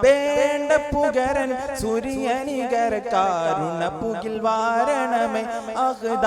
വേണ്ട പുകരൻ സൂര്യനികര കാരുണ പുകിൽ വാരണമേ അഹ്ദായ്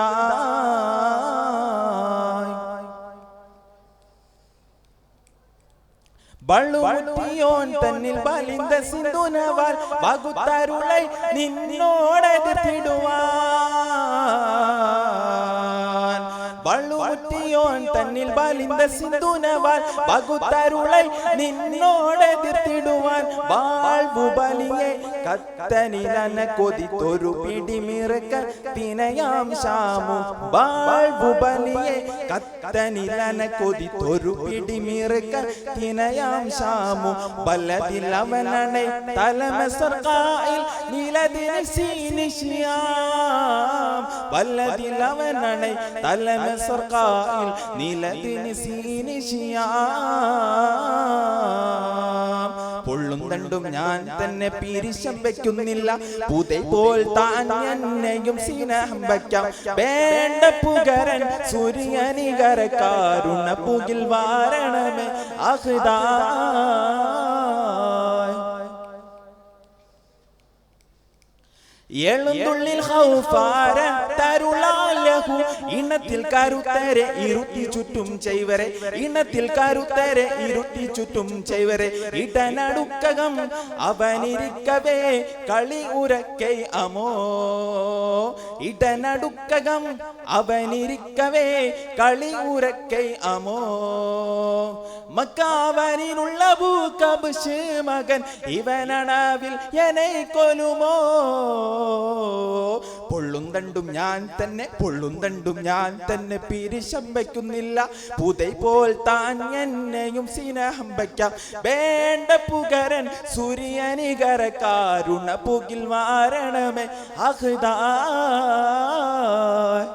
ബള്ളുമുത്തിയോൻ തന്നിൽ ബലിന്ദ സിന്ധുനവാൽ വകുത്തരുളൈ നിന്നോടെതിർത്തിടുവാൻ ബള്ളുമുത്തിയോൻ തന്നിൽ ബലിന്ദ സിന്ധുനവാൽ വകുത്തരുളൈ നിന്നോടെതിർത്തിടുവാൻ വാൾവു ബലിയെ കത്തനിലന കൊതിത്തൊരു പിടിമിറക്ക തിനയാം ശാമു വാൾവു ബലിയെ കത്തനിലന കൊതിത്തൊരു പിടിമിറക്ക തിനയാം ശാമു ബല്ലതിൽ അവനണെ തലമസർക്കായിൽ നീലദിന സീനിഷ്യാം ബല്ലതിൽ അവനണെ തലമസർക്കായിൽ നീലദിന സീനിഷ്യാം പൊള്ളും തണ്ടും ഞാൻ തന്നെ പിരിശം വെക്കുന്നില്ല പുതൈ പോൽ താൻ എന്നെയും സ്നേഹം വയ്ക്കാം വേണ്ട പുകരൻ സൂര്യനികര കാരുണ പുകിൽ വാരണമേ അഹ്ദായ് എഴുന്നുള്ളിൽ ഹൗഫാര തരുളാലഹു ഇണത്തിൽ കരുത്തരെ ഇരുത്തി ചുറ്റും ചെയ്വരെ ഇണത്തിൽ കരുത്തരെ ഇരുത്തി ചുറ്റും ചെയ്വരെ ഇടനടുക്കകം അവനിരിക്കവേ കളി ഉരക്കൈ അമോ ഇടനടുക്കകം അവനിരിക്കവേ കളി ഉരക്കൈ അമോ മക്കാവനിലുള്ള ഭൂകബ്ഷ് മകൻ ഇവനണവിൽ എന്നെ കൊല്ലുമോ പൊള്ളുന്തണ്ടും ഞാൻ തന്നെ പിരിശം വയ്ക്കുന്നില്ല പുതൈ പോൽ താൻ എന്നെയും സ്നേഹം വയ്ക്കാം വേണ്ട പുകരൻ സൂര്യനികര കാരുണ പുകിൽ വാരണമേ അഹ്ദായ്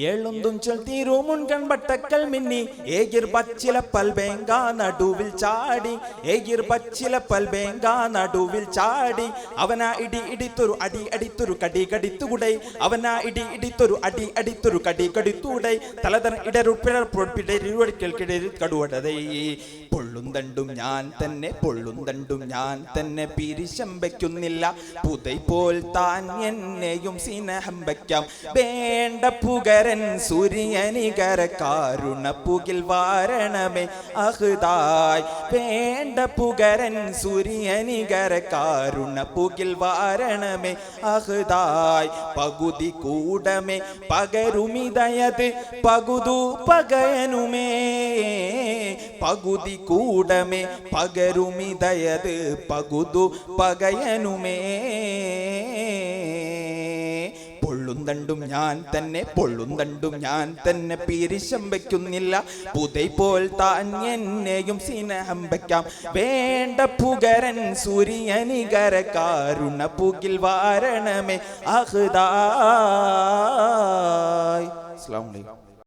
എഴുന്തും ചൊൽത്തീരു മുൻകൺ പട്ടക്കൽ മിന്നി ഏകിർ പച്ചില പൽബേങ്ക നടുവിൽ ചാടി ഏകിർ പച്ചില പൽബേങ്ക നടുവിൽ ചാടി അവനാ ഇടി ഇടിത്തൊരു അടി അടിത്തൊരു കടി കടിത്തുകുടൈ അവനാ ഇടി ഇടിത്തൊരു അടി അടിത്തൊരു കടി കടിത്തുടൈ തലതൻ ഇടരു പിഴർ പിടരുവടിക്കൽ കിടരി കടുവടതൈ പൊള്ളുന്തണ്ടും ഞാൻ തന്നെ പിരിശം വയ്ക്കുന്നില്ല പുതൈ പോൽ താൻ എന്നെയും സ്നേഹം വയ്ക്കാം വേണ്ട പുക സൂര്യനികര കാരുണ പുകിൽ വാരണമേ അഹ്ദായ് വേണ്ട പുകരൻ സൂര്യനികര കാരുണ പുകിൽ വാരണമേ അഹ്ദായ് പകുതി കൂടമേ പകരുമിതയത് പകുതു പകയനുമേ പകുതി കൂടമേ പകരുമിതയത് പകുതു പകയനുമേ പൊള്ളുന്തണ്ടും ഞാൻ തന്നെ പിരിശം വയ്ക്കുന്നില്ല പുതൈ പോൽ താൻ എന്നെയും സ്നേഹം വയ്ക്കാം വേണ്ട പുകരൻ സൂര്യനികര കാരുണ പുകിൽ വാരണമേ അഹ്ദായ്. അസ്സലാമു അലൈക്കും.